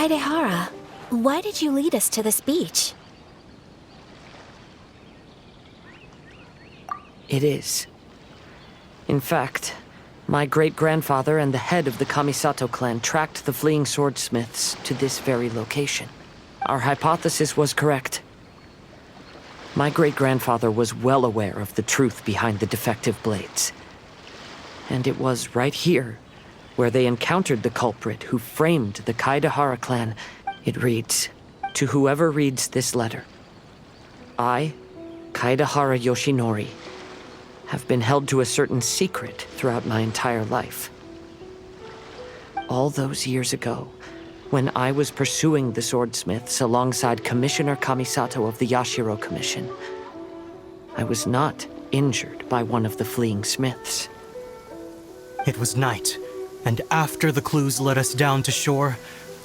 Kaedehara, why did you lead us to this beach? It is. In fact, my great-grandfather and the head of the Kamisato clan tracked the fleeing swordsmiths to this very location. Our hypothesis was correct. My great-grandfather was well aware of the truth behind the defective blades. And it was right here where they encountered the culprit who framed the Kaedehara clan. It reads, "To whoever reads this letter, I, Kaedehara Yoshinori, have been held to a certain secret throughout my entire life. All those years ago, when I was pursuing the swordsmiths alongside Commissioner Kamisato of the Yashiro Commission, I was not injured by one of the fleeing smiths." It was night, and after the clues led us down to shore,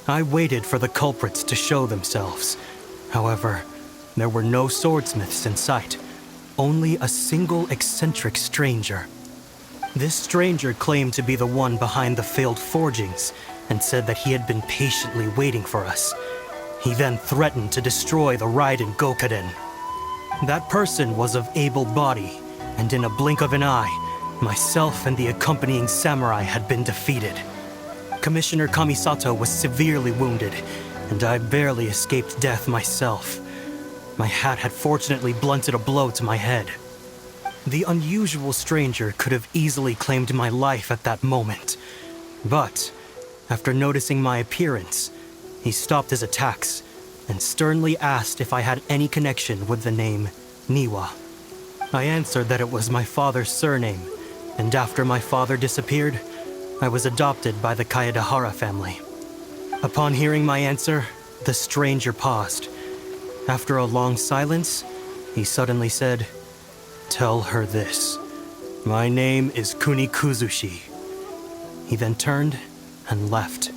I waited for the culprits to show themselves. However, there were no swordsmiths in sight, only a single eccentric stranger. This stranger claimed to be the one behind the failed forgings and said that he had been patiently waiting for us. He then threatened to destroy the Raiden Gokaden. That person was of able body, and in a blink of an eye, myself and the accompanying samurai had been defeated. Commissioner Kamisato was severely wounded, and I barely escaped death myself. My hat had fortunately blunted a blow to my head. The unusual stranger could have easily claimed my life at that moment. But, after noticing my appearance, he stopped his attacks and sternly asked if I had any connection with the name Niwa. I answered that it was my father's surname, and after my father disappeared, I was adopted by the Kaedehara family. Upon hearing my answer, the stranger paused. After a long silence, he suddenly said, "Tell her this. My name is Kunikuzushi." He then turned and left.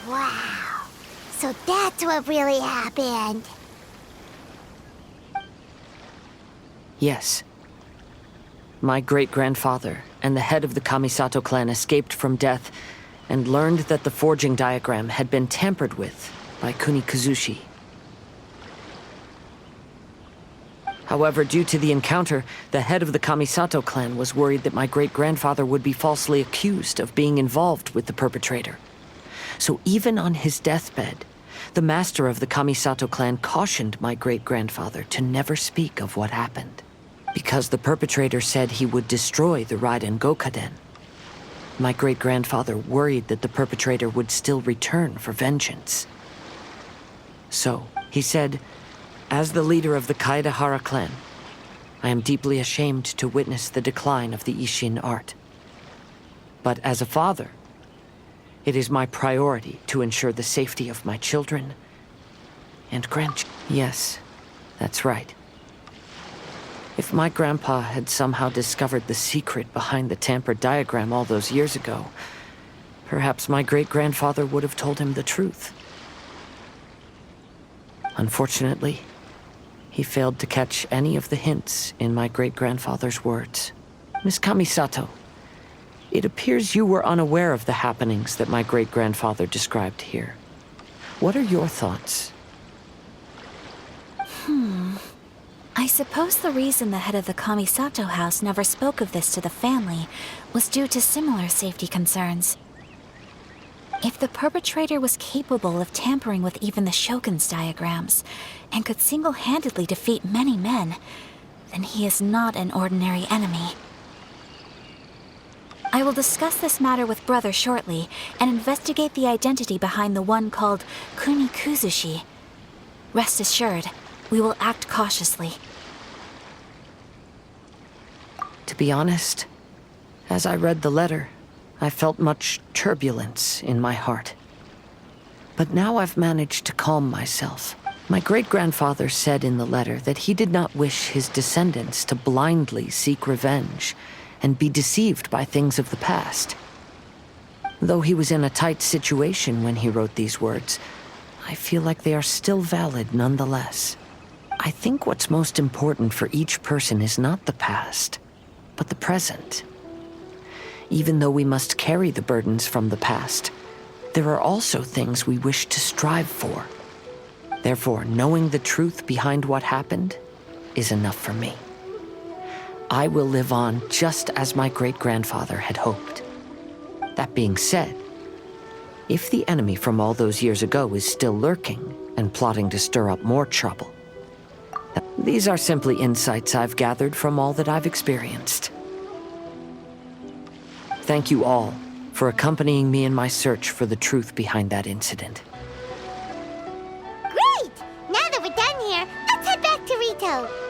Wow. So that's what really happened. Yes. My great-grandfather and the head of the Kamisato clan escaped from death and learned that the forging diagram had been tampered with by Kunikuzushi. However, due to the encounter, the head of the Kamisato clan was worried that my great-grandfather would be falsely accused of being involved with the perpetrator. So even on his deathbed, the master of the Kamisato clan cautioned my great-grandfather to never speak of what happened, because the perpetrator said he would destroy the Raiden Gokaden. My great-grandfather worried that the perpetrator would still return for vengeance. So, he said, "As the leader of the Kaedehara clan, I am deeply ashamed to witness the decline of the Ishin art. But as a father, it is my priority to ensure the safety of my children and grandchildren." Yes, that's right. If my grandpa had somehow discovered the secret behind the tampered diagram all those years ago, perhaps my great-grandfather would have told him the truth. Unfortunately, he failed to catch any of the hints in my great-grandfather's words. Miss Kamisato, it appears you were unaware of the happenings that my great-grandfather described here. What are your thoughts? I suppose the reason the head of the Kamisato house never spoke of this to the family was due to similar safety concerns. If the perpetrator was capable of tampering with even the Shogun's diagrams, and could single-handedly defeat many men, then he is not an ordinary enemy. I will discuss this matter with Brother shortly, and investigate the identity behind the one called Kunikuzushi. Rest assured, we will act cautiously. To be honest, as I read the letter, I felt much turbulence in my heart. But now I've managed to calm myself. My great-grandfather said in the letter that he did not wish his descendants to blindly seek revenge and be deceived by things of the past. Though he was in a tight situation when he wrote these words, I feel like they are still valid nonetheless. I think what's most important for each person is not the past, but the present. Even though we must carry the burdens from the past, there are also things we wish to strive for. Therefore, knowing the truth behind what happened is enough for me. I will live on just as my great-grandfather had hoped. That being said, if the enemy from all those years ago is still lurking and plotting to stir up more trouble, these are simply insights I've gathered from all that I've experienced. Thank you all for accompanying me in my search for the truth behind that incident. Great! Now that we're done here, let's head back to Rito.